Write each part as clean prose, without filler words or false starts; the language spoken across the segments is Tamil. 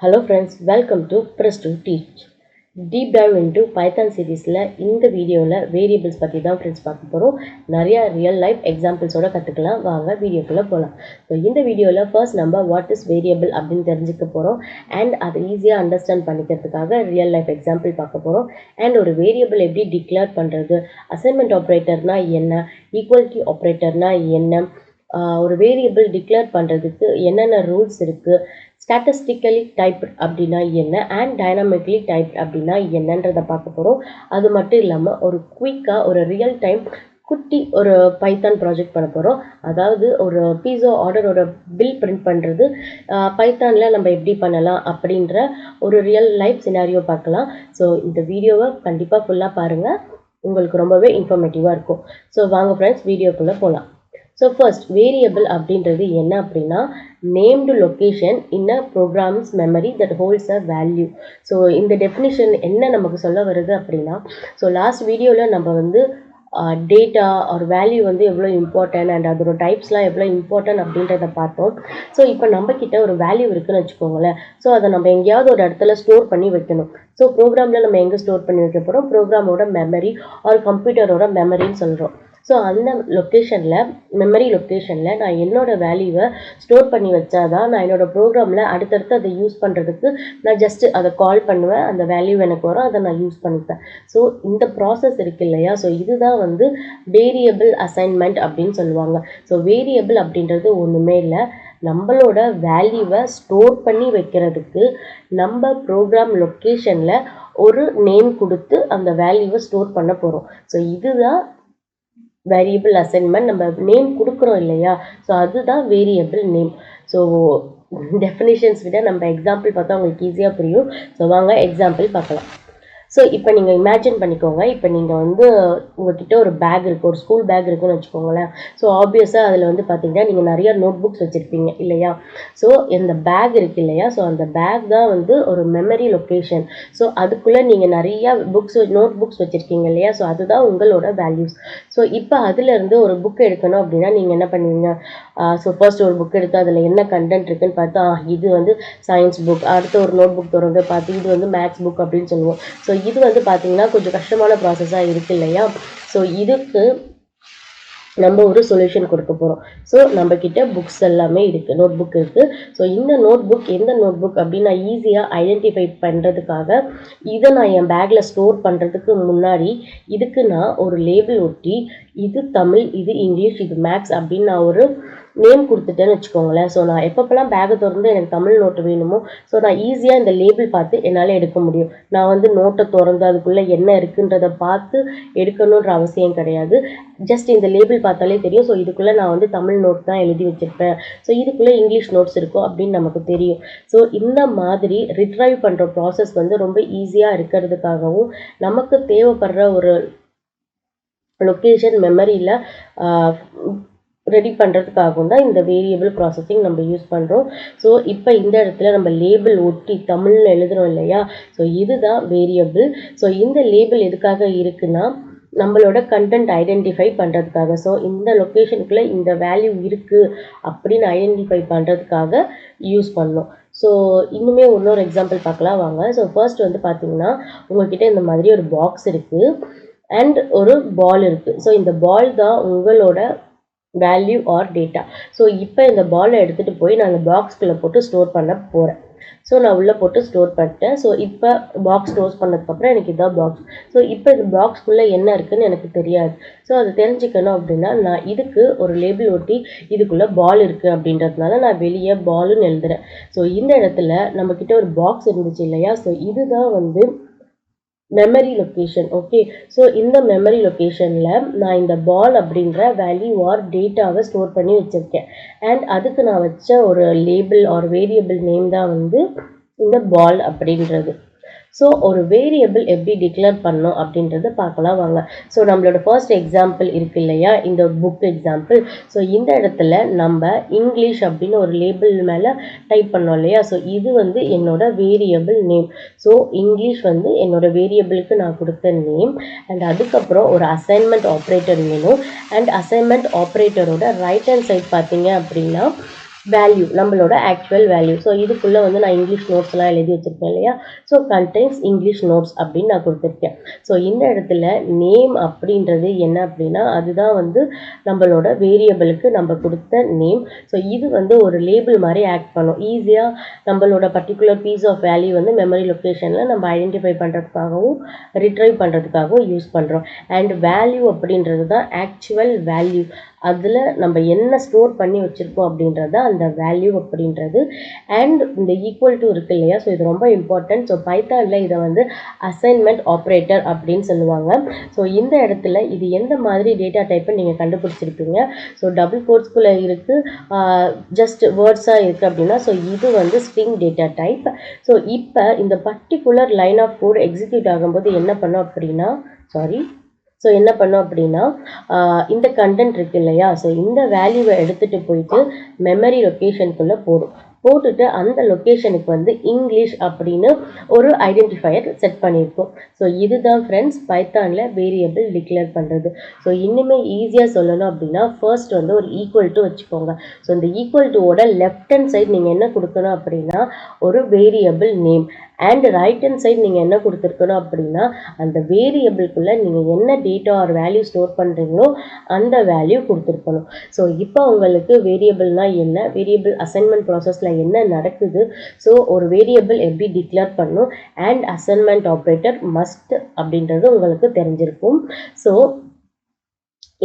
Hello friends, welcome to Press to Teach. Deep dive into Python சீரீஸில் இந்த வீடியோவில் வேரியபிள்ஸ் பற்றி தான் ஃப்ரெண்ட்ஸ் பார்க்க போகிறோம். நிறையா ரியல் லைஃப் எக்ஸாம்பிள்ஸோட கற்றுக்கலாம். வாங்க வீடியோக்குள்ளே போகலாம். ஸோ இந்த வீடியோவில் ஃபர்ஸ்ட் நம்ம வாட் இஸ் வேரியபிள் அப்படின்னு தெரிஞ்சுக்க போகிறோம். அண்ட் அதை ஈஸியாக அண்டர்ஸ்டாண்ட் பண்ணிக்கிறதுக்காக ரியல் லைஃப் எக்ஸாம்பிள் பார்க்க போகிறோம். அண்ட் ஒரு வேரியபிள் எப்படி டிக்ளேர் பண்ணுறது, அசைன்மெண்ட் ஆப்ரேட்டர்னா என்ன, ஈக்குவலிட்டி ஆப்ரேட்டர்னா என்ன, ஒரு வேரியபிள் டிக்ளேர் பண்ணுறதுக்கு என்னென்ன ரூல்ஸ் இருக்குது, ஸ்டாட்டிஸ்டிக்கலி டைப்ட் அப்படின்னா என்ன, அண்ட் டைனாமிக்கலி டைப்ட் அப்படின்னா என்னன்றதை பார்க்க போகிறோம். அது மட்டும் இல்லாமல் ஒரு குயிக்காக ஒரு ரியல் டைம் குட்டி ஒரு பைத்தான் ப்ராஜெக்ட் பண்ண போகிறோம். அதாவது ஒரு பீஸா ஆர்டரோட பில் பிரிண்ட் பண்ணுறது பைத்தானில் நம்ம எப்படி பண்ணலாம் அப்படின்ற ஒரு ரியல் லைஃப் சினாரியோ பார்க்கலாம். ஸோ இந்த வீடியோவை கண்டிப்பாக ஃபுல்லாக பாருங்கள், உங்களுக்கு ரொம்பவே இன்ஃபர்மேட்டிவாக இருக்கும். ஸோ வாங்க ஃப்ரெண்ட்ஸ் வீடியோக்குள்ளே போகலாம். ஸோ ஃபர்ஸ்ட் வேரியபிள் அப்படின்றது என்ன அப்படின்னா named location in a program's memory that holds a value. So இந்த டெஃபினிஷன் என்ன நமக்கு சொல்ல வருது அப்படின்னா, ஸோ லாஸ்ட் வீடியோவில் நம்ம வந்து டேட்டா ஒரு வேல்யூ வந்து எவ்வளோ இம்பார்ட்டன்ட் அண்ட் அதோட டைப்ஸ்லாம் எவ்வளோ இம்பார்ட்டன்ட் அப்படின்றத பார்த்தோம். ஸோ இப்போ நம்மக்கிட்ட ஒரு வேல்யூ இருக்குதுன்னு வச்சுக்கோங்களேன். ஸோ அதை நம்ம எங்கேயாவது ஒரு இடத்துல ஸ்டோர் பண்ணி வைக்கணும். ஸோ ப்ரோக்ராமில் நம்ம எங்கே ஸ்டோர் பண்ணி வைக்க போகிறோம், ப்ரோக்ராமோட மெமரி ஆர் கம்ப்யூட்டரோட மெமரின்னு சொல்கிறோம். ஸோ அந்த லொக்கேஷனில் மெமரி லொக்கேஷனில் நான் என்னோடய வேல்யூவை ஸ்டோர் பண்ணி வச்சா தான் நான் என்னோடய ப்ரோக்ராமில் அடுத்தடுத்து அதை யூஸ் பண்ணுறதுக்கு நான் ஜஸ்ட்டு அதை கால் பண்ணுவேன், அந்த வேல்யூ எனக்கு வரும், அதை நான் யூஸ் பண்ணிப்பேன். ஸோ இந்த ப்ராசஸ் இருக்குது இல்லையா, ஸோ இதுதான் வந்து வேரியபிள் அசைன்மெண்ட் அப்படின்னு சொல்லுவாங்க. ஸோ வேரியபிள் அப்படின்றது ஒன்றுமே இல்லை, நம்மளோட வேல்யூவை ஸ்டோர் பண்ணி வைக்கிறதுக்கு நம்ம ப்ரோக்ராம் லொக்கேஷனில் ஒரு நேம் கொடுத்து அந்த வேல்யூவை ஸ்டோர் பண்ண போகிறோம். ஸோ இதுதான் வேரியபிள் அசைன்மெண்ட். நம்ம நேம் கொடுக்குறோம் இல்லையா, ஸோ அதுதான் வேரியபிள் நேம். ஸோ டெஃபினிஷன்ஸ் விட நம்ம எக்ஸாம்பிள் பார்த்தா உங்களுக்கு ஈஸியாக புரியும். ஸோ வாங்க எக்ஸாம்பிள் பார்க்கலாம். ஸோ இப்போ நீங்கள் இமேஜின் பண்ணிக்கோங்க, இப்போ நீங்கள் வந்து உங்கள்கிட்ட ஒரு பேக் இருக்குது, ஒரு ஸ்கூல் பேக் இருக்குதுன்னு வச்சுக்கோங்களேன். ஸோ ஆப்வியஸாக அதில் வந்து பார்த்தீங்கன்னா நீங்கள் நிறையா நோட் புக்ஸ் வச்சுருப்பீங்க இல்லையா. ஸோ இந்த பேக் இருக்குது இல்லையா, ஸோ அந்த பேக் தான் வந்து ஒரு மெமரி லொக்கேஷன். ஸோ அதுக்குள்ளே நீங்கள் நிறையா புக்ஸ் நோட் புக்ஸ் வச்சுருக்கீங்க இல்லையா, ஸோ அதுதான் உங்களோட வேல்யூஸ். ஸோ இப்போ அதிலேருந்து ஒரு புக் எடுக்கணும் அப்படின்னா நீங்கள் என்ன பண்ணுவீங்க, ஸோ ஃபர்ஸ்ட் ஒரு புக் எடுத்து அதில் என்ன கண்டென்ட் இருக்குன்னு பார்த்தா இது வந்து சயின்ஸ் புக், அடுத்து ஒரு நோட் புக் திறந்து பார்த்து இது வந்து மேத்ஸ் புக் அப்படின்னு சொல்லுவோம். ஸோ இது வந்து பார்த்தீங்கன்னா கொஞ்சம் கஷ்டமான ப்ராசஸாக இருக்குது இல்லையா. ஸோ இதுக்கு நம்ம ஒரு சொல்யூஷன் கொடுக்க போகிறோம். ஸோ நம்மக்கிட்ட புக்ஸ் எல்லாமே இருக்குது, நோட் புக் இருக்குது. ஸோ இந்த நோட் புக் எந்த நோட் புக் அப்படின்னு நான் ஈஸியாக ஐடென்டிஃபை பண்ணுறதுக்காக இதை நான் என் பேக்கில் ஸ்டோர் பண்ணுறதுக்கு முன்னாடி இதுக்கு நான் ஒரு லேபிள் ஒட்டி இது தமிழ், இது இங்கிலீஷ், இது மேக்ஸ் அப்படின்னு நான் ஒரு நேம் கொடுத்துட்டேன்னு வச்சுக்கோங்களேன். ஸோ நான் எப்பப்பெல்லாம் பேக்கை திறந்து எனக்கு தமிழ் நோட்டு வேணுமோ, ஸோ நான் ஈஸியாக இந்த லேபிள் பார்த்து என்னால் எடுக்க முடியும். நான் வந்து நோட்டை திறந்து அதுக்குள்ளே என்ன இருக்குன்றதை பார்த்து எடுக்கணுன்ற அவசியம் கிடையாது. ஜஸ்ட் இந்த லேபிள் பார்த்தாலே தெரியும். ஸோ இதுக்குள்ளே நான் வந்து தமிழ் நோட் தான் எழுதி வச்சுருப்பேன், ஸோ இதுக்குள்ளே இங்கிலீஷ் நோட்ஸ் இருக்கும் அப்படின்னு நமக்கு தெரியும். ஸோ இந்த மாதிரி ரிட்ரைவ் பண்ணுற ப்ராசஸ் வந்து ரொம்ப ஈஸியாக இருக்கிறதுக்காகவும் நமக்கு தேவைப்படுற ஒரு லொக்கேஷன் மெமரியில் ரெடி பண்ணுறதுக்காகவும் தான் இந்த வேரியபிள் ப்ராசஸிங் நம்ம யூஸ் பண்ணுறோம். ஸோ இப்போ இந்த இடத்துல நம்ம லேபிள் ஒட்டி தமிழில் எழுதுகிறோம் இல்லையா, ஸோ இதுதான் வேரியபிள். ஸோ இந்த லேபிள் எதுக்காக இருக்குன்னா நம்மளோட கண்டென்ட் ஐடென்டிஃபை பண்ணுறதுக்காக. ஸோ இந்த லொக்கேஷனுக்குள்ளே இந்த வேல்யூ இருக்குது அப்படின்னு ஐடென்டிஃபை பண்ணுறதுக்காக யூஸ் பண்ணோம். ஸோ இன்னுமே இன்னொரு எக்ஸாம்பிள் பார்க்கலாம் வாங்க. ஸோ ஃபர்ஸ்ட் வந்து பார்த்தீங்கன்னா உங்கள்கிட்ட இந்த மாதிரி ஒரு பாக்ஸ் இருக்குது அண்ட் ஒரு பால் இருக்குது. ஸோ இந்த பால் தான் உங்களோட வேல்யூ ஆர் டேட்டா. ஸோ இப்போ இந்த பாலை எடுத்துகிட்டு போய் நான் அந்த பாக்ஸ்குள்ளே போட்டு ஸ்டோர் பண்ண போகிறேன். ஸோ நான் உள்ளே போட்டு ஸ்டோர் பண்ணிட்டேன். ஸோ இப்போ பாக்ஸ் ஸ்டோர் பண்ணதுக்கப்புறம் எனக்கு இதான் பாக்ஸ். ஸோ இப்போ இந்த பாக்ஸ்குள்ளே என்ன இருக்குதுன்னு எனக்கு தெரியாது. ஸோ அதை தெரிஞ்சுக்கணும் அப்படின்னா நான் இதுக்கு ஒரு லேபிள் ஒட்டி இதுக்குள்ளே பால் இருக்குது அப்படின்றதுனால நான் வெளியே பாலுன்னு எழுதுகிறேன். ஸோ இந்த இடத்துல நம்மக்கிட்ட ஒரு பாக்ஸ் இருந்துச்சு இல்லையா, ஸோ இதுதான் வந்து மெமரி லொக்கேஷன். ஓகே, ஸோ இந்த மெமரி லொக்கேஷனில் நான் இந்த பால் அப்படின்ற வேல்யூ ஆர் டேட்டாவை ஸ்டோர் பண்ணி வச்சுருக்கேன். அண்ட் அதுக்கு நான் வச்ச ஒரு லேபிள் ஆர் வேரியபிள் நேம் தான் வந்து இந்த பால் அப்படின்றது. ஸோ ஒரு வேரியபிள் எப்படி டிக்ளேர் பண்ணோம் அப்படின்றத பார்க்கலாம் வாங்க. ஸோ நம்மளோட ஃபர்ஸ்ட் எக்ஸாம்பிள் இருக்குது இல்லையா, இந்த புக் எக்ஸாம்பிள். ஸோ இந்த இடத்துல நம்ம இங்கிலீஷ் அப்படின்னு ஒரு லேபிள் மேலே டைப் பண்ணோம் இல்லையா, ஸோ இது வந்து என்னோட வேரியபிள் நேம். ஸோ இங்கிலீஷ் வந்து என்னோட வேரியபிளுக்கு நான் கொடுத்த நேம். அண்ட் அதுக்கப்புறம் ஒரு அசைன்மெண்ட் ஆப்ரேட்டர் வேணும். அண்ட் அசைன்மெண்ட் ஆப்ரேட்டரோட ரைட் ஹேண்ட் சைட் பார்த்தீங்க அப்படின்னா வேல்யூ, நம்மளோட ஆக்சுவல் வேல்யூ. ஸோ இதுக்குள்ளே வந்து நான் இங்கிலீஷ் நோட்ஸ்லாம் எழுதி வச்சுருப்பேன் இல்லையா? ஸோ கண்டெய்ன்ஸ் இங்கிலீஷ் நோட்ஸ் அப்படின்னு நான் கொடுத்துருக்கேன். ஸோ இந்த இடத்துல நேம் அப்படின்றது என்ன அப்படின்னா, அதுதான் வந்து நம்மளோட வேரியபிளுக்கு நம்ம கொடுத்த நேம். ஸோ இது வந்து ஒரு லேபிள் மாதிரி ஆக்ட் பண்ணும். ஈஸியாக நம்மளோட பர்டிகுலர் பீஸ் ஆஃப் வேல்யூ வந்து மெமரி லொக்கேஷனில் நம்ம ஐடென்டிஃபை பண்ணுறதுக்காகவும் ரிட்ரைவ் பண்ணுறதுக்காகவும் யூஸ் பண்ணுறோம். அண்ட் வேல்யூ அப்படின்றது தான் ஆக்சுவல் வேல்யூ. அதில் நம்ம என்ன ஸ்டோர் பண்ணி வச்சுருக்கோம் அப்படின்றது அந்த வேல்யூ அப்படின்றது. அண்ட் இந்த ஈக்குவல் டு இருக்கு இல்லையா? ஸோ இது ரொம்ப இம்பார்ட்டன்ட். ஸோ பைத்தானில் இதை வந்து அசைன்மெண்ட் ஆப்ரேட்டர் அப்படின்னு சொல்லுவாங்க. ஸோ இந்த இடத்துல இது எந்த மாதிரி டேட்டா டைப்பை நீங்கள் கண்டுபிடிச்சிருப்பீங்க. ஸோ டபுள் கோட்ஸ்குள்ளே இருக்குது, ஜஸ்ட் வேர்ட்ஸாக இருக்குது அப்படின்னா ஸோ இது வந்து ஸ்ட்ரிங் டேட்டா டைப். ஸோ இப்போ இந்த particular line of code execute ஆகும்போது என்ன பண்ணோம் அப்படின்னா என்ன பண்ணோம் அப்படின்னா இந்த கண்டென்ட் இருக்கு இல்லையா? ஸோ இந்த வேல்யூவை எடுத்துகிட்டு போயிட்டு மெமரி லொக்கேஷனுக்குள்ளே போட்டுட்டு அந்த லொக்கேஷனுக்கு வந்து இங்கிலீஷ் அப்படின்னு ஒரு ஐடென்டிஃபையர் செட் பண்ணியிருக்கோம். ஸோ இதுதான் ஃப்ரெண்ட்ஸ் பைத்தானில் வேரியபிள் டிக்ளேர் பண்ணுறது. ஸோ இன்னுமே ஈஸியாக சொல்லணும் அப்படின்னா ஃபர்ஸ்ட் வந்து ஒரு ஈக்குவல் டு வச்சுக்கோங்க. ஸோ இந்த ஈக்குவல் டுவோட லெஃப்ட் ஹேண்ட் சைட் நீங்கள் என்ன கொடுக்கணும் அப்படின்னா ஒரு variable name, and right hand side நீங்கள் என்ன கொடுத்துருக்கணும் அப்படின்னா அந்த வேரியபிள்குள்ளே நீங்கள் என்ன டேட்டா ஆர் வேல்யூ ஸ்டோர் பண்ணுறீங்களோ அந்த வேல்யூ கொடுத்துருக்கணும். ஸோ இப்போ உங்களுக்கு வேரியபிள்னால் என்ன, வேரியபிள் அசைன்மெண்ட் ப்ராசஸில் என்ன நடக்குது, ஸோ ஒரு வேரியபிள் எப்படி டிக்ளேர் பண்ணும் அண்ட் அசைன்மெண்ட் ஆப்ரேட்டர் மஸ்ட் அப்படின்றது உங்களுக்கு தெரிஞ்சிருக்கும். ஸோ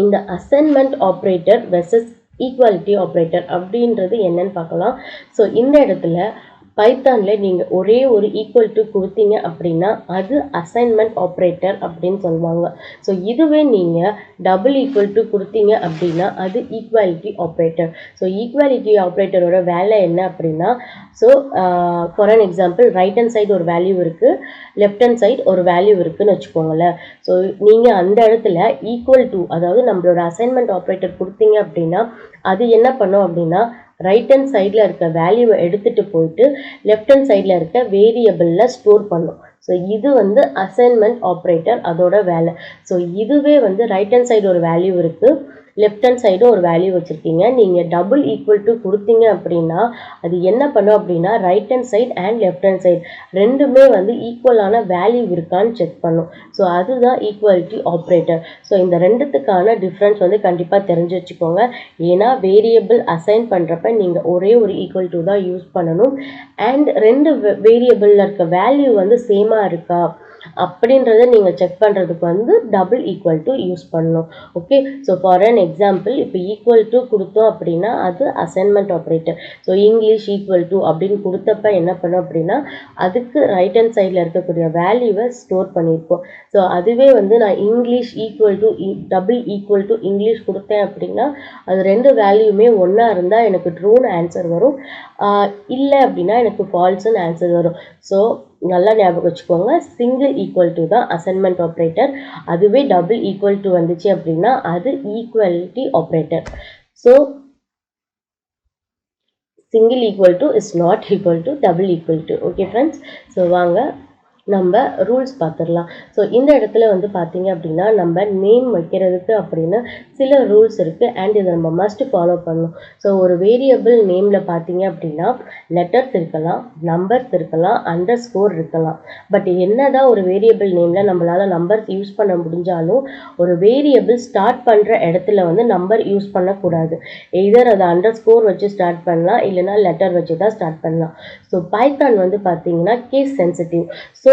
இந்த assignment operator versus equality operator அப்படின்றது என்னன்னு பார்க்கலாம். ஸோ இந்த இடத்துல பைத்தானில் நீங்கள் ஒரே ஒரு ஈக்குவல் டு கொடுத்தீங்க அப்படின்னா அது அசைன்மெண்ட் ஆப்ரேட்டர் அப்படின்னு சொல்லுவாங்க. ஸோ இதுவே நீங்கள் டபுள் ஈக்குவல் டு கொடுத்தீங்க அப்படின்னா அது ஈக்குவாலிட்டி ஆப்ரேட்டர். ஸோ ஈக்குவாலிட்டி ஆப்ரேட்டரோட வேலை என்ன அப்படின்னா, so for an example right hand side ஒரு வேல்யூ இருக்குது, லெஃப்ட் ஹேண்ட் சைடு ஒரு வேல்யூ இருக்குதுன்னு வச்சுக்கோங்களேன். ஸோ நீங்கள் அந்த இடத்துல ஈக்குவல் டு அதாவது நம்மளோட அசைன்மெண்ட் ஆப்ரேட்டர் கொடுத்தீங்க அப்படின்னா அது என்ன பண்ணும் அப்படின்னா ரைட் ஹேண்ட் சைடில் இருக்க வேல்யூவை எடுத்துகிட்டு போயிட்டு லெஃப்ட் ஹேண்ட் சைடில் இருக்க வேரியபிளில் ஸ்டோர் பண்ணும். ஸோ இது வந்து அசைன்மெண்ட் ஆப்ரேட்டர் அதோட வேலை. ஸோ இதுவே வந்து ரைட் ஹேண்ட் சைடு ஒரு வேல்யூ இருக்குது, லெஃப்ட் ஹேண்ட் சைடும் ஒரு வேல்யூ வச்சுருக்கீங்க, நீங்கள் டபுள் ஈக்குவல் டு கொடுத்தீங்க அப்படின்னா அது என்ன பண்ணும் அப்படின்னா right hand side and left hand side ரெண்டுமே வந்து ஈக்குவலான வேல்யூ இருக்கான்னு செக் பண்ணும். ஸோ அதுதான் ஈக்குவாலிட்டி ஆப்ரேட்டர். ஸோ இந்த ரெண்டுத்துக்கான டிஃப்ரென்ஸ் வந்து கண்டிப்பாக தெரிஞ்சு வச்சுக்கோங்க. ஏன்னா வேரியபிள் அசைன் பண்ணுறப்ப நீங்கள் ஒரே ஒரு ஈக்குவல் டு தான் யூஸ் பண்ணணும். அண்ட் ரெண்டு வேரியபிளில் இருக்க வேல்யூ வந்து சேமாக இருக்கா அப்படின்றத நீங்கள் செக் பண்ணுறதுக்கு வந்து டபுள் ஈக்குவல் டு யூஸ் பண்ணணும். Okay, so for an example இப்போ ஈக்குவல் டு கொடுத்தோம் அப்படின்னா அது assignment operator. So English equal to அப்படின்னு கொடுத்தப்ப என்ன பண்ணோம் அப்படின்னா அதுக்கு ரைட் ஹேண்ட் சைடில் இருக்கக்கூடிய வேல்யூவை ஸ்டோர் பண்ணியிருக்கோம். ஸோ அதுவே வந்து நான் English equal to double equal to English கொடுத்தேன் அப்படின்னா அது ரெண்டு வேல்யூமே ஒன்றா இருந்தால் எனக்கு ட்ரூன்னு ஆன்சர் வரும், இல்லை அப்படின்னா எனக்கு ஃபால்ஸ்ன்னு ஆன்சர் வரும். ஸோ நல்லா ஞாபகம் வச்சுக்கோங்க, சிங்கிள் ஈக்குவல் டு தான் அசைன்மெண்ட் ஆப்ரேட்டர். அதுவே டபுள் ஈக்குவல் டு வந்துச்சு அப்படின்னா அது equality operator. So single equal to is not equal to double equal to. Okay friends, so வாங்க நம்ம ரூல்ஸ் பார்த்துடலாம். ஸோ இந்த இடத்துல வந்து பார்த்தீங்க அப்படின்னா நம்ம நேம் வைக்கிறதுக்கு அப்படின்னு சில ரூல்ஸ் இருக்குது அண்ட் இதை நம்ம மஸ்ட் ஃபாலோ பண்ணணும். ஸோ ஒரு வேரியபிள் நேமில் பார்த்தீங்க அப்படின்னா லெட்டர்ஸ் இருக்கலாம், நம்பர்ஸ் இருக்கலாம், அண்டர் ஸ்கோர் இருக்கலாம். பட் என்னதான் ஒரு வேரியபிள் நேமில் நம்மளால் நம்பர்ஸ் யூஸ் பண்ண முடிஞ்சாலும் ஒரு வேரியபிள் ஸ்டார்ட் பண்ணுற இடத்துல வந்து நம்பர் யூஸ் பண்ணக்கூடாது. எய்தர் அதை அண்டர் ஸ்கோர் வச்சு ஸ்டார்ட் பண்ணலாம், இல்லைனா லெட்டர் வச்சு தான் ஸ்டார்ட் பண்ணலாம். ஸோ பைத்தான் வந்து பார்த்தீங்கன்னா case sensitive. So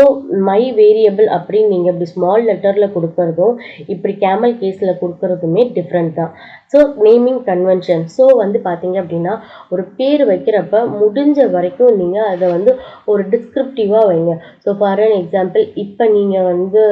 my variable அப்படின்னு நீங்கள் இப்படி ஸ்மால் லெட்டரில் கொடுக்கறதும் இப்படி கேமல் கேஸில் கொடுக்கறதுமே டிஃப்ரெண்ட் தான். So naming convention. ஸோ வந்து பார்த்தீங்க அப்படின்னா ஒரு பேர் வைக்கிறப்ப முடிஞ்ச வரைக்கும் நீங்கள் அதை வந்து ஒரு டிஸ்கிரிப்டிவாக வைங்க. ஸோ ஃபார் அன் எக்ஸாம்பிள் இப்போ நீங்கள் வந்து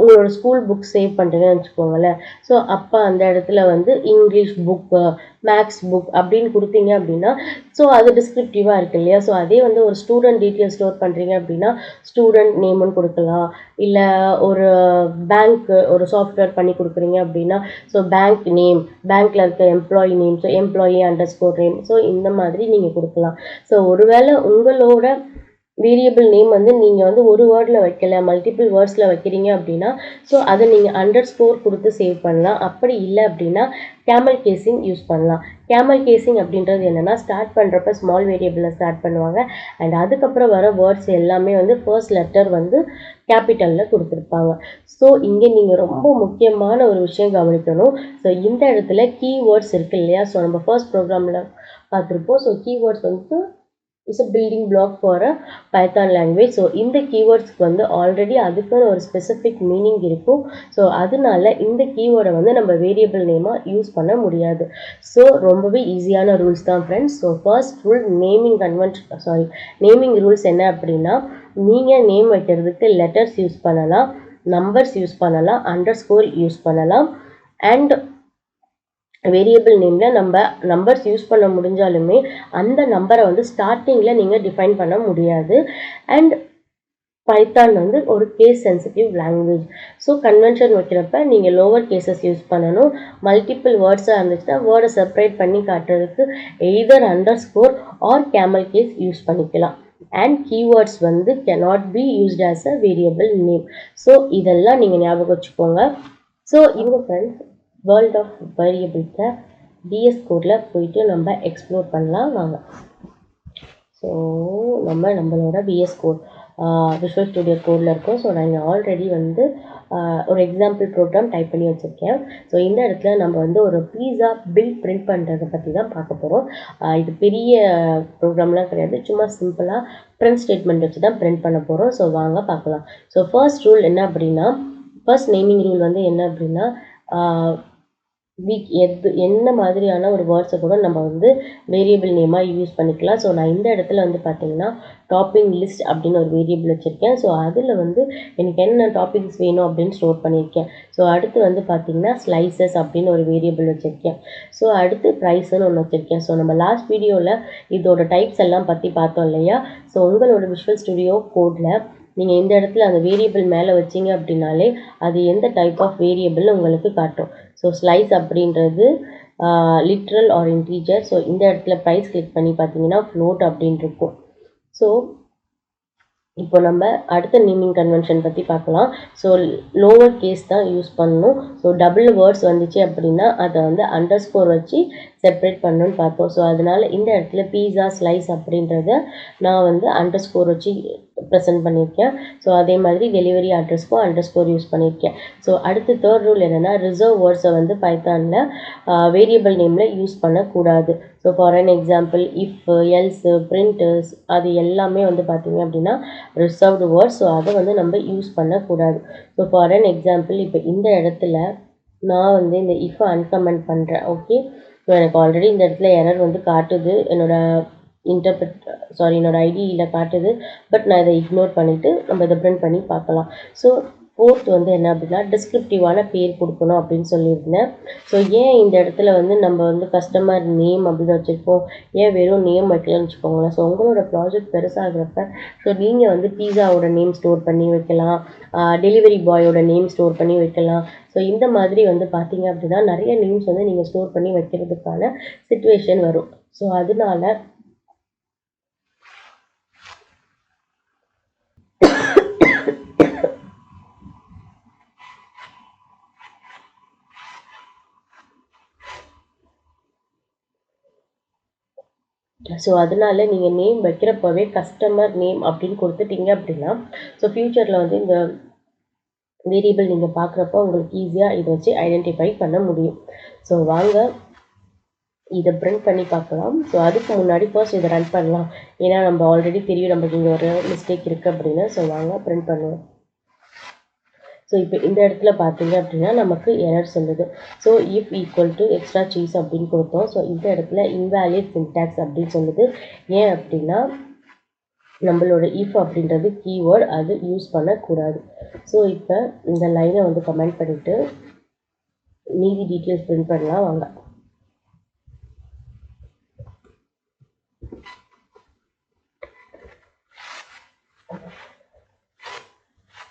உங்களோட ஸ்கூல் புக் சேவ் பண்ணுறீங்கன்னு வச்சுக்கோங்களேன். ஸோ அப்போ அந்த இடத்துல வந்து இங்கிலீஷ் புக்கு, மேக்ஸ் புக் அப்படின்னு கொடுத்தீங்க அப்படின்னா ஸோ அது டிஸ்கிரிப்டிவாக இருக்கு இல்லையா? ஸோ அதே வந்து ஒரு ஸ்டூடெண்ட் டீட்டெயில் ஸ்டோர் பண்ணுறீங்க அப்படின்னா ஸ்டூடெண்ட் நேம்னு கொடுக்கலாம். இல்லை ஒரு பேங்க்கு ஒரு சாஃப்ட்வேர் பண்ணி கொடுக்குறீங்க அப்படின்னா ஸோ பேங்க் நேம், பேங்க்கில் இருக்க employee name, so employee under score name, so இந்த மாதிரி நீங்கள் கொடுக்கலாம். ஸோ ஒருவேளை உங்களோட வேரியபிள் நேம் வந்து நீங்கள் வந்து ஒரு வேர்டில் வைக்கல, மல்டிபிள் வேர்ட்ஸில் வைக்கிறீங்க அப்படின்னா, ஸோ அதை நீங்கள் அண்டர் ஸ்கோர் கொடுத்து சேவ் பண்ணலாம். அப்படி இல்லை அப்படின்னா கேமல் கேசிங் யூஸ் பண்ணலாம். கேமல் கேசிங் அப்படின்றது என்னென்னா, ஸ்டார்ட் பண்ணுறப்ப ஸ்மால் வேரியபிளில் ஸ்டார்ட் பண்ணுவாங்க. அண்ட் அதுக்கப்புறம் வர வேர்ட்ஸ் எல்லாமே வந்து ஃபர்ஸ்ட் லெட்டர் வந்து கேபிட்டலில் கொடுத்துருப்பாங்க. ஸோ இங்கே நீங்கள் ரொம்ப முக்கியமான ஒரு விஷயம் கவனிக்கணும். ஸோ இந்த இடத்துல கீவேர்ட்ஸ் இருக்குது இல்லையா, ஸோ நம்ம ஃபர்ஸ்ட் ப்ரோக்ராமில் பார்த்துருப்போம். ஸோ கீவேர்ட்ஸ் வந்து is a building block for a Python language. So இந்த கீவேர்ட்ஸ்க்கு வந்து ஆல்ரெடி அதுக்குன்னு ஒரு ஸ்பெசிஃபிக் மீனிங் இருக்கும். ஸோ அதனால இந்த கீவேர்டை வந்து நம்ம வேரியபிள் நேமாக யூஸ் பண்ண முடியாது. ஸோ ரொம்பவே ஈஸியான ரூல்ஸ் தான் friends. So first rule naming rules என்ன அப்படின்னா, நீங்கள் நேம் வைக்கிறதுக்கு லெட்டர்ஸ் யூஸ் பண்ணலாம், நம்பர்ஸ் யூஸ் பண்ணலாம், அண்டர் ஸ்கோர் யூஸ் பண்ணலாம். அண்ட் வேரியபிள் நேமில் நம்ம நம்பர்ஸ் யூஸ் பண்ண முடிஞ்சாலுமே அந்த நம்பரை வந்து ஸ்டார்டிங்கில் நீங்கள் டிஃபைன் பண்ண முடியாது. அண்ட் பைத்தான் வந்து ஒரு case sensitive language. So convention வைக்கிறப்ப நீங்கள் லோவர் கேசஸ் யூஸ் பண்ணணும். மல்டிபிள் வேர்ட்ஸாக இருந்துச்சுன்னா வேர்டை செப்பரேட் பண்ணி காட்டுறதுக்கு either underscore or camel case use பண்ணிக்கலாம். அண்ட் கீவேர்ட்ஸ் வந்து cannot be used as a variable name. So இதெல்லாம் நீங்கள் ஞாபகம் வச்சுக்கோங்க. ஸோ இவங்க ஃப்ரெண்ட்ஸ் வேர்ல்ட் ஆஃப் வேரியபிள்ஸை டிஎஸ் கோடில் போயிட்டு நம்ம எக்ஸ்ப்ளோர் பண்ணலாம் வாங்க. ஸோ நம்மளோட விஎஸ் கோட் விஷுவல் ஸ்டுடியோ கோடில் இருக்கும். ஸோ நான் இங்கே ஆல்ரெடி வந்து ஒரு எக்ஸாம்பிள் ப்ரோக்ராம் டைப் பண்ணி வச்சுருக்கேன். ஸோ இந்த இடத்துல நம்ம வந்து ஒரு பீஸா பில் பிரிண்ட் பண்ணுறதை பற்றி தான் பார்க்க போகிறோம். இது பெரிய ப்ரோக்ராம்லாம் கிடையாது, சும்மா சிம்பிளாக பிரிண்ட் ஸ்டேட்மெண்ட் வச்சு தான் பிரிண்ட் பண்ண போகிறோம். ஸோ வாங்க பார்க்கலாம். ஸோ ஃபர்ஸ்ட் ரூல் என்ன அப்படின்னா, ஃபர்ஸ்ட் நேமிங் ரூல் வந்து என்ன அப்படின்னா, என்ன மாதிரியான ஒரு வேர்ட்ஸை கூட நம்ம வந்து வேரியபிள் நேமாக யூஸ் பண்ணிக்கலாம். ஸோ நான் இந்த இடத்துல வந்து பார்த்தீங்கன்னா டாப்பிங் லிஸ்ட் அப்படின்னு ஒரு வேரியபிள் வச்சுருக்கேன். ஸோ அதில் வந்து எனக்கு என்ன டாப்பிங்ஸ் வேணும் அப்படின்னு ஸ்டோர் பண்ணியிருக்கேன். ஸோ அடுத்து வந்து பார்த்தீங்கன்னா ஸ்லைசஸ் அப்படின்னு ஒரு வேரியபிள் வச்சுருக்கேன். ஸோ அடுத்து ப்ரைஸ்ன்னு ஒன்று வச்சுருக்கேன். ஸோ நம்ம லாஸ்ட் வீடியோவில் இதோட டைப்ஸ் எல்லாம் பற்றி பார்த்தோம் இல்லையா. ஸோ உங்களோட விஷுவல் ஸ்டுடியோ கோடில் நீங்கள் இந்த இடத்துல அந்த வேரியபிள் மேலே வச்சிங்க அப்படின்னாலே அது எந்த டைப் ஆஃப் வேரியபிள்னு உங்களுக்கு காட்டும். ஸோ ஸ்லைஸ் அப்படின்றது லிட்ரல் ஆர் இன்டீஜர். ஸோ இந்த இடத்துல ப்ரைஸ் கிளிக் பண்ணி பார்த்தீங்கன்னா ஃப்ளோட் அப்படின்னு இருக்கும். ஸோ இப்போ நம்ம அடுத்த நேமிங் கன்வென்ஷன் பற்றி பார்க்கலாம். ஸோ லோவர் கேஸ் தான் யூஸ் பண்ணணும். ஸோ டபுள் வேர்ட்ஸ் வந்துச்சு அப்படின்னா அதை வந்து அண்டர் ஸ்கோர் வச்சு செப்பரேட் பண்ணணும்னு பார்த்தோம். ஸோ அதனால் இந்த இடத்துல பீஸா ஸ்லைஸ் அப்படின்றத நான் வந்து அண்டர் ஸ்கோர் வச்சு ப்ரெசென்ட் பண்ணியிருக்கேன். ஸோ அதே மாதிரி டெலிவரி அட்ரஸ்க்கும் அண்டர் ஸ்கோர் யூஸ் பண்ணியிருக்கேன். ஸோ அடுத்து தேர்ட் ரூல் என்னென்னா, ரிசர்வ் வேர்ட்ஸை வந்து பைத்தானில் வேரியபிள் நேமில் யூஸ் பண்ணக்கூடாது. So for an example if, else, printers அது எல்லாமே வந்து பார்த்திங்க அப்படின்னா ரிசர்வ்டு வேர்ட்ஸ். ஸோ அதை வந்து நம்ம யூஸ் பண்ணக்கூடாது. ஸோ ஃபார் அன் எக்ஸாம்பிள் இப்போ இந்த இடத்துல நான் வந்து இந்த இஃப்பை அன்கமெண்ட் பண்ணுறேன். ஓகே, ஸோ எனக்கு ஆல்ரெடி இந்த இடத்துல எரர் வந்து காட்டுது, என்னோட ஐடியில் காட்டுது. பட் நான் இதை இக்னோர் பண்ணிவிட்டு நம்ம இதை பிரிண்ட் பண்ணி பார்க்கலாம். ஸோ ஃபோர்த் வந்து என்ன அப்படின்னா, டிஸ்கிரிப்டிவான பேர் கொடுக்கணும் அப்படின்னு சொல்லியிருந்தேன். ஸோ ஏன் இந்த இடத்துல வந்து நம்ம வந்து கஸ்டமர் நேம் அப்படின்னு வச்சுருக்கோம், ஏன் வெறும் நேம் வைக்கலன்னு வச்சுக்கோங்களேன். ஸோ உங்களோட ப்ராஜெக்ட் பெருசாகிறப்ப ஸோ நீங்கள் வந்து பீஸாவோட நேம் ஸ்டோர் பண்ணி வைக்கலாம், டெலிவரி பாயோட நேம் ஸ்டோர் பண்ணி வைக்கலாம். ஸோ இந்த மாதிரி வந்து பார்த்தீங்க அப்படின்னா நிறைய நேம்ஸ் வந்து நீங்கள் ஸ்டோர் பண்ணி வைக்கிறதுக்கான சிச்சுவேஷன் வரும். ஸோ அதனால நீங்கள் நேம் வைக்கிறப்பவே கஸ்டமர் நேம் அப்படின்னு கொடுத்துட்டீங்க அப்படின்னா ஸோ ஃப்யூச்சரில் வந்து இந்த வேரியபிள் நீங்கள் பார்க்குறப்போ உங்களுக்கு ஈஸியாக இதை வச்சு ஐடென்டிஃபை பண்ண முடியும். ஸோ வாங்க இதை பிரிண்ட் பண்ணி பார்க்கலாம். ஸோ அதுக்கு முன்னாடி ஃபர்ஸ்ட் இதை ரன் பண்ணலாம். ஏன்னா நம்ம ஆல்ரெடி தெரியும் நமக்கு இங்கே ஒரு மிஸ்டேக் இருக்குது அப்படின்னு. ஸோ வாங்க பிரிண்ட் பண்ணுவோம். ஸோ இப்போ இந்த இடத்துல பார்த்தீங்க அப்படின்னா நமக்கு எரர் சொல்லுது. So if equal to extra cheese அப்படின்னு கொடுத்தோம். ஸோ இந்த இடத்துல இன்வேலிட் சின்டாக்ஸ் அப்படின்னு சொல்லுது. ஏன் அப்படின்னா நம்மளோட இஃப் அப்படின்றது கீவேர்டு, அது யூஸ் பண்ணக்கூடாது. ஸோ இப்போ இந்த லைனை வந்து கமெண்ட் பண்ணிவிட்டு மீதி டீட்டெயில்ஸ் பிரிண்ட் பண்ணலாம் வாங்க.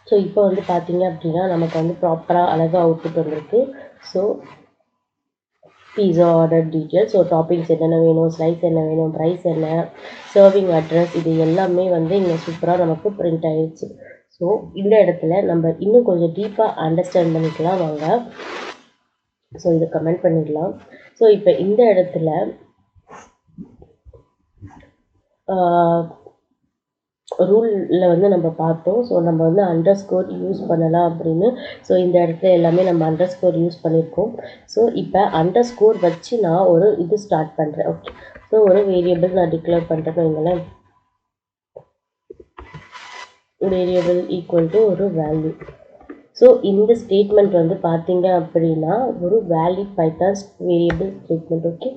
ஸோ இப்போ வந்து பார்த்தீங்க அப்படின்னா நமக்கு வந்து ப்ராப்பராக அழகாக அவுட்புட் வந்திருக்கு. So pizza order details, so toppings என்னென்ன வேணும், ஸ்லைஸ் என்ன வேணும், ப்ரைஸ் என்ன, சர்விங் அட்ரஸ் இது எல்லாமே வந்து இங்கே சூப்பராக நமக்கு பிரிண்ட் ஆயிடுச்சு. ஸோ இந்த இடத்துல நம்ம இன்னும் கொஞ்சம் டீப்பாக அண்டர்ஸ்டாண்ட் பண்ணிக்கலாம் வாங்க. ஸோ இதை கமெண்ட் பண்ணிடலாம். ஸோ இப்போ இந்த இடத்துல ரூலில் வந்து நம்ம பார்த்தோம். ஸோ நம்ம வந்து அண்டர்ஸ்கோர் யூஸ் பண்ணலாம் அப்படின்னு. ஸோ இந்த இடத்துல எல்லாமே நம்ம அண்டர்ஸ்கோர் யூஸ் பண்ணியிருக்கோம். ஸோ இப்போ அண்டர்ஸ்கோர் வச்சு நான் ஒரு இது ஸ்டார்ட் பண்ணுறேன். ஓகே, ஸோ ஒரு வேரியபிள் நான் டிக்ளேர் பண்ணுறேன்னு வைங்களேன். வேரியபிள் ஈக்குவல் டு ஒரு வேல்யூ. ஸோ இந்த ஸ்டேட்மெண்ட் வந்து பார்த்தீங்க அப்படின்னா ஒரு valid Python variable statement. Okay,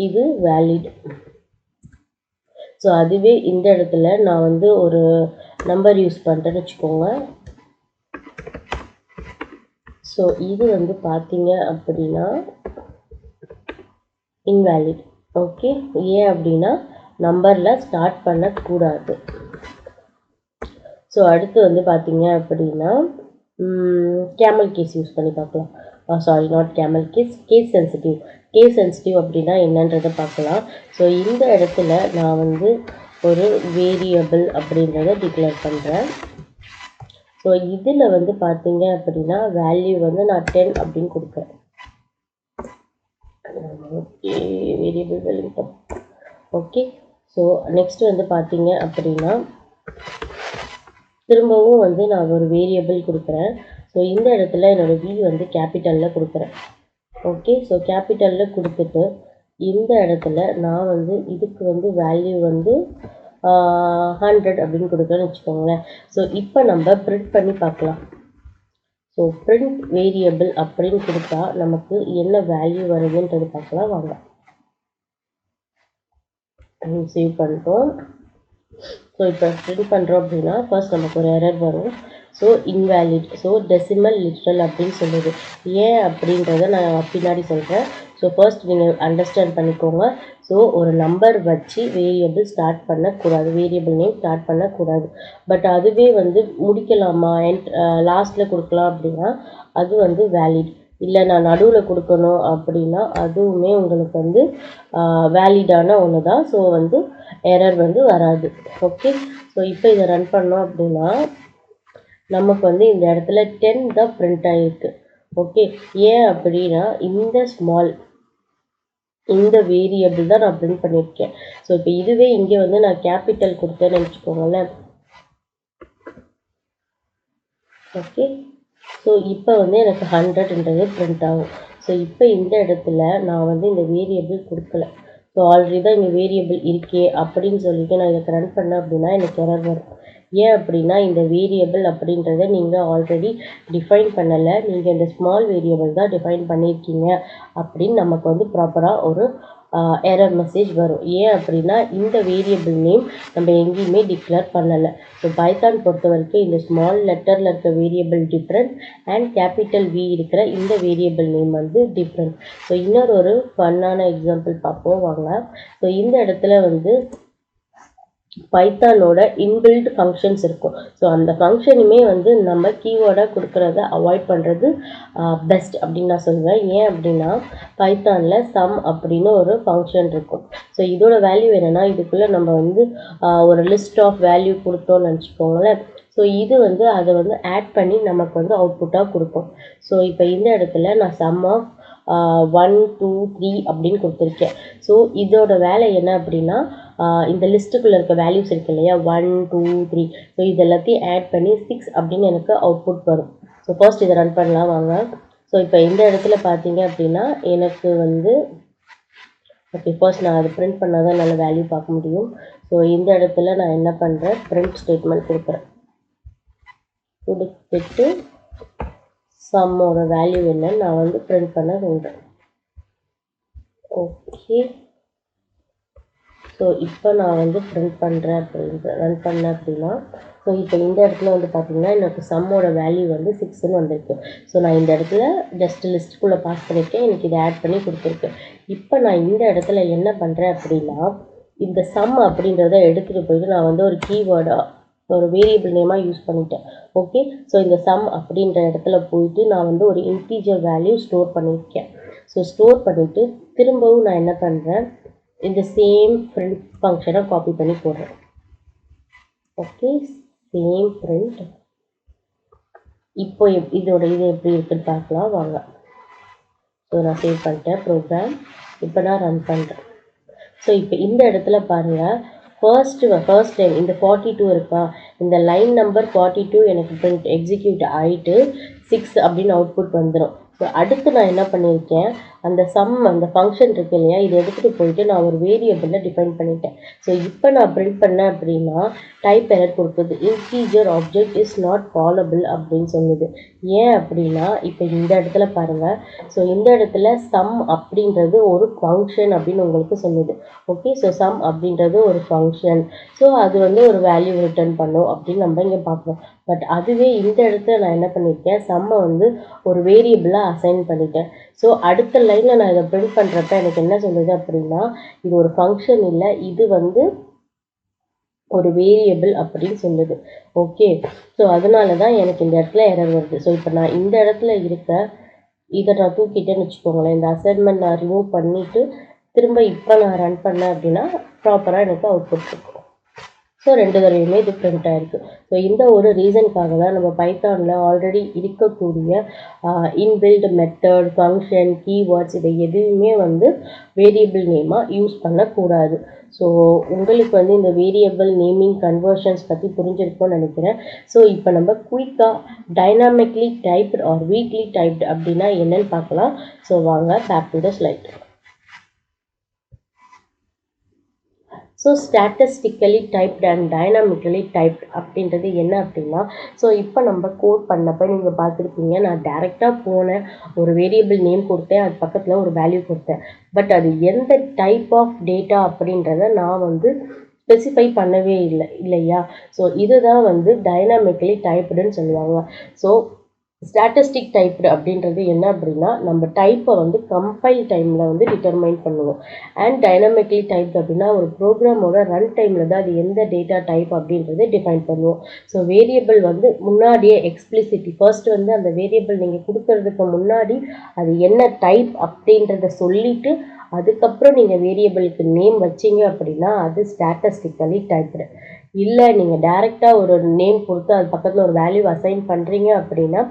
இது வேலிட். ஸோ அதுவே இந்த இடத்துல நான் வந்து ஒரு நம்பர் யூஸ் பண்ணுறேன்னு வச்சுக்கோங்க. ஸோ இது வந்து பார்த்தீங்க அப்படின்னா இன்வேலிட். ஓகே, ஏன் அப்படின்னா நம்பரில் ஸ்டார்ட் பண்ணக்கூடாது. ஸோ அடுத்து வந்து பார்த்தீங்க அப்படின்னா கேமல் கேஸ் யூஸ் பண்ணி பார்க்கலாம். Sorry, not camel case, case sensitive. Case sensitive அப்படின்னா என்னன்றதை பார்க்கலாம். ஸோ இந்த இடத்துல நான் வந்து ஒரு வேரியபிள் அப்படின்றத டிக்ளேர் பண்ணுறேன். ஸோ இதில் வந்து பார்த்தீங்க அப்படின்னா வேல்யூ வந்து நான் 10 அப்படின்னு கொடுக்குறேன். Okay, variable value. Okay, so next வந்து பார்த்தீங்க அப்படின்னா திரும்பவும் வந்து நான் ஒரு வேரியபிள் கொடுக்குறேன். ஸோ இந்த இடத்துல என்னோடய வி வந்து கேபிட்டலில் கொடுக்குறேன். ஓகே, ஸோ கேபிட்டலில் கொடுத்துட்டு இந்த இடத்துல நான் வந்து இதுக்கு வந்து வேல்யூ வந்து 100 அப்படின்னு கொடுக்குறேன்னு வச்சுக்கோங்களேன். ஸோ இப்போ நம்ம பிரிண்ட் பண்ணி பார்க்கலாம். ஸோ பிரிண்ட் வேரியபிள் அப்படின்னு கொடுத்தா நமக்கு என்ன வேல்யூ வருதுன்றது பார்க்கலாம் வாங்க. சேவ் பண்ணுறோம். ஸோ இப்போ பிரிண்ட் பண்ணுறோம் அப்படின்னா ஃபர்ஸ்ட் நமக்கு ஒரு எரர் வரும். So invalid, so decimal literal அப்படின்னு சொல்லுது. ஏன் அப்படின்றத நான் பின்னாடி சொல்கிறேன். ஸோ ஃபர்ஸ்ட் நீங்கள் அண்டர்ஸ்டாண்ட் பண்ணிக்கோங்க. ஸோ ஒரு நம்பர் வச்சு வேரியபிள் ஸ்டார்ட் பண்ணக்கூடாது, வேரியபிள் நேம் ஸ்டார்ட் பண்ணக்கூடாது. பட் அதுவே வந்து முடிக்கலாமா, லாஸ்ட்டில் கொடுக்கலாம் அப்படின்னா அது வந்து வேலிட். இல்லை நான் நடுவில் கொடுக்கணும் அப்படின்னா அதுவுமே உங்களுக்கு வந்து வேலிடான ஒன்று தான். ஸோ வந்து எரர் வந்து வராது. ஓகே, ஸோ இப்போ இதை ரன் பண்ணோம் அப்படின்னா நமக்கு வந்து இந்த இடத்துல 10 தான் பிரிண்ட் ஆகிருக்கு. ஓகே, ஏன் அப்படின்னா இந்த வேரியபிள் தான் நான் பிரிண்ட் பண்ணியிருக்கேன். ஸோ இப்போ இதுவே இங்கே வந்து நான் கேபிட்டல் கொடுத்தேன்னு நினச்சிக்கோங்களேன். ஓகே, ஸோ இப்போ வந்து எனக்கு 100ன்றது பிரிண்ட் ஆகும். ஸோ இப்போ இந்த இடத்துல நான் வந்து இந்த வேரியபிள் கொடுக்கல. ஸோ ஆல்ரெடி தான் இங்கே வேரியபிள் இருக்கே அப்படின்னு சொல்லிட்டு நான் இதை ரன் பண்ணேன் அப்படின்னா எனக்கு எரர் வரும். ஏன் அப்படின்னா இந்த வேரியபிள் அப்படின்றத நீங்கள் ஆல்ரெடி டிஃபைன் பண்ணலை, நீங்கள் இந்த ஸ்மால் வேரியபிள் தான் டிஃபைன் பண்ணியிருக்கீங்க அப்படின்னு நமக்கு வந்து ப்ராப்பராக ஒரு எரர் மெசேஜ் வரும். ஏன் அப்படின்னா இந்த வேரியபிள் நேம் நம்ம எங்கேயுமே டிக்ளேர் பண்ணலை. ஸோ பைத்தான் பொறுத்த வரைக்கும் இந்த ஸ்மால் லெட்டரில் இருக்க variable different and capital V இருக்கிற இந்த வேரியபிள் நேம் வந்து டிஃப்ரெண்ட். ஸோ இன்னொரு ஒரு ஃபன்னான எக்ஸாம்பிள் பார்ப்போம் வாங்க. ஸோ இந்த இடத்துல வந்து பைத்தானோட இன்பில்ட் ஃபங்க்ஷன்ஸ் இருக்கும். ஸோ அந்த ஃபங்க்ஷனுமே வந்து நம்ம கீவேர்டாக கொடுக்குறத அவாய்ட் பண்ணுறது பெஸ்ட் அப்படின்னு நான் சொல்லுவேன். ஏன் அப்படின்னா பைத்தானில் சம் அப்படின்னு ஒரு ஃபங்க்ஷன் இருக்கும். ஸோ இதோட வேல்யூ என்னென்னா இதுக்குள்ளே நம்ம வந்து ஒரு லிஸ்ட் ஆஃப் வேல்யூ கொடுத்தோம்னு நினச்சிக்கோங்களேன். ஸோ இது வந்து அதை வந்து ஆட் பண்ணி நமக்கு வந்து அவுட்புட்டாக கொடுக்கும். ஸோ இப்போ இந்த இடத்துல நான் சம் ஆஃப் 1 2 3 அப்படின்னு கொடுத்துருக்கேன். ஸோ இதோட வேலை என்ன அப்படின்னா இந்த லிஸ்ட்டுக்குள்ளே இருக்க வேல்யூஸ் இருக்கு இல்லையா, 1 2 3, ஸோ இது எல்லாத்தையும் ஆட் பண்ணி 6 அப்படின்னு எனக்கு அவுட்புட் வரும். ஸோ ஃபர்ஸ்ட் இதை ரன் பண்ணலாம் வாங்க. ஸோ இப்போ இந்த இடத்துல பார்த்தீங்க அப்படின்னா எனக்கு வந்து ஓகே, ஃபர்ஸ்ட் நான் அதை பிரிண்ட் பண்ணால் தான் நல்ல வேல்யூ பார்க்க முடியும். ஸோ இந்த இடத்துல நான் என்ன பண்ணுறேன், பிரிண்ட் ஸ்டேட்மெண்ட் கொடுக்குறேன். கொடுத்துட்டு சம்மோட வேல்யூ என்னன்னு நான் வந்து பிரிண்ட் பண்ண சொல்கிறேன். ஓகே, ஸோ இப்போ நான் வந்து பிரிண்ட் பண்ணுறேன் ரன் பண்ணேன் அப்படின்னா ஸோ இப்போ இந்த இடத்துல வந்து பார்த்திங்கன்னா எனக்கு சம்மோட வேல்யூ வந்து 6ன்னு வந்திருக்கு. ஸோ நான் இந்த இடத்துல ஜஸ்ட் லிஸ்ட்டுக்குள்ளே பாஸ் பண்ணியிருக்கேன், எனக்கு இதை ஆட் பண்ணி கொடுத்துருக்கு. இப்போ நான் இந்த இடத்துல என்ன பண்ணுறேன் அப்படின்னா இந்த சம் அப்படின்றத எடுத்துகிட்டு போயிட்டு நான் வந்து ஒரு கீவேர்டாக ஒரு வேரியபிள் நேமாக யூஸ் பண்ணிட்டேன். ஓகே, ஸோ இந்த சம் அப்படின்ற இடத்துல போயிட்டு நான் வந்து ஒரு இன்டீஜர் வேல்யூ ஸ்டோர் பண்ணியிருக்கேன். ஸோ ஸ்டோர் பண்ணிவிட்டு திரும்பவும் நான் என்ன பண்ணுறேன், இந்த சேம் print ஃபங்க்ஷனை காப்பி பண்ணி போடுறேன். Okay, same print. இப்போ இதோட இது எப்படி இருக்குன்னு பார்க்கலாம் வாங்க. ஸோ நான் சேவ் பண்ணிட்டேன் ப்ரோக்ராம். இப்போ நான் ரன் பண்ணுறேன். ஸோ இப்போ இந்த இடத்துல பாருங்கள், ஃபர்ஸ்ட் லைன் இந்த 42 இருக்கா, இந்த லைன் நம்பர் 42 எனக்கு print எக்ஸிக்யூட் ஆகிட்டு 6 அப்படின்னு அவுட்புட் வந்துடும். ஸோ அடுத்து நான் என்ன பண்ணியிருக்கேன், அந்த அந்த ஃபங்க்ஷன் இருக்கு இல்லையா, இதை எடுத்துகிட்டு போயிட்டு நான் ஒரு வேரியபிளில் டிஃபைன் பண்ணிட்டேன். ஸோ இப்போ நான் பிரிண்ட் பண்ணேன் அப்படின்னா டைப் எரர் கொடுக்குது, integer object is not callable அப்படின்னு சொல்லுது. ஏன் அப்படின்னா இப்போ இந்த இடத்துல பாருங்கள், ஸோ இந்த இடத்துல சம் அப்படின்றது ஒரு ஃபங்க்ஷன் அப்படின்னு உங்களுக்கு சொல்லுது. ஓகே, ஸோ சம் அப்படின்றது ஒரு ஃபங்க்ஷன், ஸோ அது ஒரு வேல்யூ ரிட்டர்ன் பண்ணும் அப்படின்னு நம்ம இங்கே பார்க்குறோம். பட் அதுவே இந்த இடத்துல நான் என்ன பண்ணியிருக்கேன், சம்மை ஒரு வேரியபிளாக அசைன் பண்ணிட்டேன். ஸோ அடுத்த லைனில் நான் இதை பிரிண்ட் பண்ணுறப்ப எனக்கு என்ன சொல்லுது அப்படின்னா, இது ஒரு ஃபங்க்ஷன் இல்லை, இது ஒரு வேரியபிள் அப்படின்னு சொல்லுது. ஓகே, ஸோ அதனால தான் எனக்கு இந்த இடத்துல எரர் வருது. ஸோ இப்போ நான் இந்த இடத்துல இதை நான் தூக்கிட்டேன்னு வச்சுக்கோங்களேன், இந்த அசைன்மெண்ட் நான் ரிமூவ் பண்ணிவிட்டு திரும்ப இப்போ நான் ரன் பண்ணேன் அப்படின்னா ப்ராப்பராக எனக்கு அவுட்புட் இருக்கும். ஸோ 2 தடவையுமே இது பிரிண்ட் ஆகிருக்கு. ஸோ இந்த ஒரு ரீசனுக்காக தான் நம்ம பைத்தானில் ஆல்ரெடி இருக்கக்கூடிய இன்பில்ட் மெத்தட், ஃபங்க்ஷன், கீவேர்ட்ஸ் இதை எதுவுமே வேரியபிள் நேமாக யூஸ் பண்ணக்கூடாது. ஸோ உங்களுக்கு இந்த வேரியபிள் நேமிங் கன்வர்ஷன்ஸ் பற்றி புரிஞ்சிருக்கும்னு நினைக்கிறேன். ஸோ இப்போ நம்ம குயிக்காக dynamically typed or weakly typed அப்படின்னா என்னன்னு பார்க்கலாம். ஸோ வாங்க back to the slide. So statistically typed and dynamically typed அப்படின்றது என்ன அப்படின்னா, ஸோ இப்போ நம்ம கோட் பண்ணப்போ நீங்கள் பார்த்துருப்பீங்க, நான் டேரெக்டாக போனேன், ஒரு வேரியபிள் நேம் கொடுத்தேன், அது பக்கத்தில் ஒரு வேல்யூ கொடுத்தேன். பட் அது எந்த டைப் ஆஃப் டேட்டா அப்படின்றத நான் ஸ்பெசிஃபை பண்ணவே இல்லையா. ஸோ இதுதான் டைனாமிக்கலி டைப்டுன்னு சொல்லுவாங்க. ஸோ ஸ்டாட்டிஸ்டிக் டைப்டு அப்படின்றது என்ன அப்படின்னா, நம்ம டைப்பை கம்பைல் டைமில் டிட்டர்மைன் பண்ணுவோம். அண்ட் டைனாமிக்கலி டைப்டு அப்படின்னா ஒரு ப்ரோக்ராமோட ரன் டைமில் தான் அது எந்த டேட்டா டைப் அப்படின்றத டிஃபைன் பண்ணுவோம். ஸோ வேரியபிள் முன்னாடியே எக்ஸ்பிளிசிட்டி ஃபர்ஸ்ட் அந்த வேரியபிள் நீங்கள் கொடுக்கறதுக்கு முன்னாடி அது என்ன டைப் அப்படின்றத சொல்லிவிட்டு அதுக்கப்புறம் நீங்கள் வேரியபிளுக்கு நேம் வச்சிங்க அப்படின்னா அது ஸ்டாட்டிஸ்டிக்கலி டைப்டு. இல்லை நீங்கள் டைரெக்டாக ஒரு நேம் கொடுத்து அது பக்கத்தில் ஒரு வேல்யூ அசைன் பண்ணுறீங்க அப்படின்னா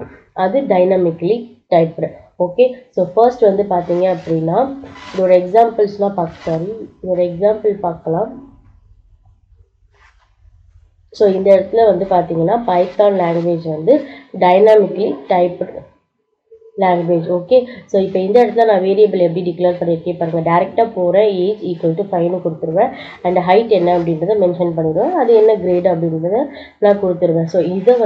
அது dynamically typed. Okay, so first பார்த்தீங்க அப்படின்னா இதோட எக்ஸாம்பிள்ஸ்லாம் எக்ஸாம்பிள் பார்க்கலாம். ஸோ இந்த இடத்துல பார்த்தீங்கன்னா Python language dynamically typed language. Okay, so இப்போ இந்த இடத்துல நான் வேரியபிள் எப்படி டிக்ளேர் பண்ணியிருக்கேன் பாருங்கள். டேரெக்டாக போகிறேன், ஏஜ் ஈக்குவல் டு 5ன்னு கொடுத்துருவேன். அண்ட் ஹைட் என்ன அப்படின்றத மென்ஷன் பண்ணிடுவேன், அது என்ன கிரேட் அப்படின்றத நான் கொடுத்துருவேன். ஸோ இதை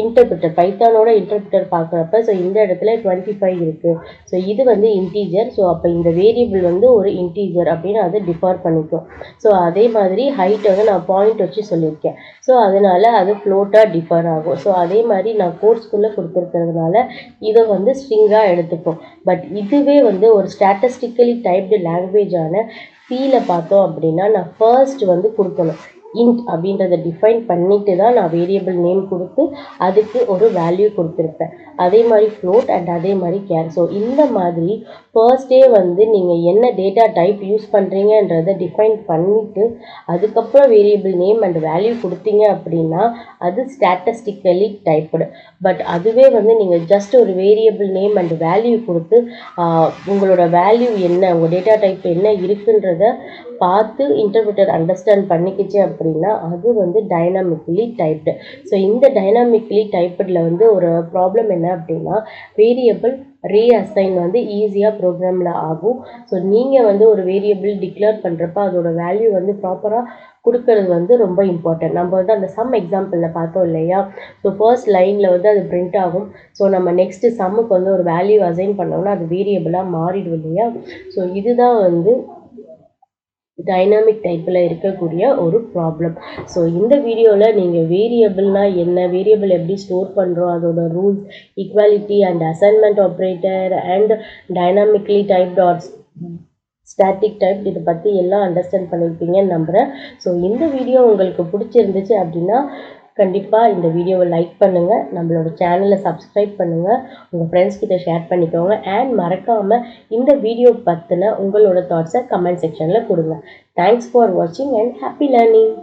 இன்டர்பிரிட்டர் பைத்தானோட இன்டர்பிரிட்டர் பார்க்குறப்ப ஸோ இந்த இடத்துல 25 இருக்குது. ஸோ இது இன்டீஜர். ஸோ அப்போ இந்த வேரியபிள் ஒரு இன்டீஜர் அப்படின்னு அதை டிஃபர் பண்ணிக்கும். ஸோ அதே மாதிரி ஹைட்டை நான் பாயிண்ட் வச்சு சொல்லியிருக்கேன். ஸோ அதனால் அது ஃப்ளோட்டாக டிஃபர் ஆகும். ஸோ அதே மாதிரி நான் கோர்ஸ்குள்ளே கொடுத்துருக்கிறதுனால இதை ஸ்ட்ரிங்காக எடுத்துக்கும். பட் இதுவே ஒரு ஸ்டாட்டிஸ்டிக்கலி டைப்டு லாங்குவேஜான சியில் பார்த்தோம் அப்படின்னா நான் ஃபர்ஸ்ட் கொடுக்கணும். இன்ட் அப்படின்றத டிஃபைன் பண்ணிட்டு தான் நான் வேரியபிள் நேம் கொடுத்து அதுக்கு ஒரு வேல்யூ கொடுத்துருப்பேன். அதே மாதிரி ஃப்ளோட் அண்ட் அதே மாதிரி கேர். ஸோ இந்த மாதிரி ஃபர்ஸ்டே நீங்கள் என்ன டேட்டா டைப் யூஸ் பண்ணுறீங்கன்றதை டிஃபைன் பண்ணிவிட்டு அதுக்கப்புறம் வேரியபிள் நேம் அண்ட் வேல்யூ கொடுத்தீங்க அப்படின்னா அது ஸ்டாட்டிஸ்டிக்கலி டைப்டு. பட் அதுவே நீங்கள் ஜஸ்ட் ஒரு வேரியபிள் நேம் அண்ட் வேல்யூ கொடுத்து உங்களோட வேல்யூ என்ன, உங்கள் டேட்டா டைப் என்ன இருக்குன்றத பார்த்து இன்டர்பிரிட்டர் அண்டர்ஸ்டாண்ட் பண்ணிக்கிச்சு அப்படின்னா அது டைனாமிக்கலி டைப்டு. ஸோ இந்த டைனாமிக்கலி டைப்டில் ஒரு ப்ராப்ளம் என்ன அப்படின்னா வேரியபிள் ரீஅசைன் ஈஸியாக ப்ரோக்ராமில் ஆகும். ஸோ நீங்கள் ஒரு வேரியபிள் டிக்ளேர் பண்ணுறப்ப அதோட வேல்யூ ப்ராப்பராக கொடுக்கறது ரொம்ப இம்பார்ட்டன்ட். நம்ம அந்த சம் எக்ஸாம்பிளில் பார்த்தோம் இல்லையா. ஸோ ஃபர்ஸ்ட் லைனில் அது பிரிண்ட் ஆகும். ஸோ நம்ம நெக்ஸ்ட்டு சம்முக்கு ஒரு வேல்யூ அசைன் பண்ணோம்னா அது வேரியபிளாக மாறிடும் இல்லையா. ஸோ இதுதான் டைனாமிக் டைப்பில் இருக்கக்கூடிய ஒரு ப்ராப்ளம். ஸோ இந்த வீடியோவில் நீங்கள் வேரியபிள்னால் என்ன, வேரியபிள் எப்படி ஸ்டோர் பண்ணுறோம், அதோட rules, equality and assignment operator and dynamically typed or static type இதை பற்றி எல்லாம் அண்டர்ஸ்டாண்ட் பண்ணியிருப்பீங்கன்னு நம்புகிறேன். ஸோ இந்த வீடியோ உங்களுக்கு பிடிச்சிருந்துச்சு அப்படின்னா கண்டிப்பாக இந்த வீடியோவை லைக் பண்ணுங்கள், நம்மளோட சேனலை சப்ஸ்கிரைப் பண்ணுங்கள், உங்கள் ஃப்ரெண்ட்ஸ் கிட்ட ஷேர் பண்ணிக்கோங்க. அண்ட் மறக்காமல் இந்த வீடியோ பற்றின உங்களோட தாட்ஸை கமெண்ட் செக்ஷனில் கொடுங்க. தேங்க்ஸ் ஃபார் வாட்சிங் அண்ட் ஹாப்பி லேர்னிங்.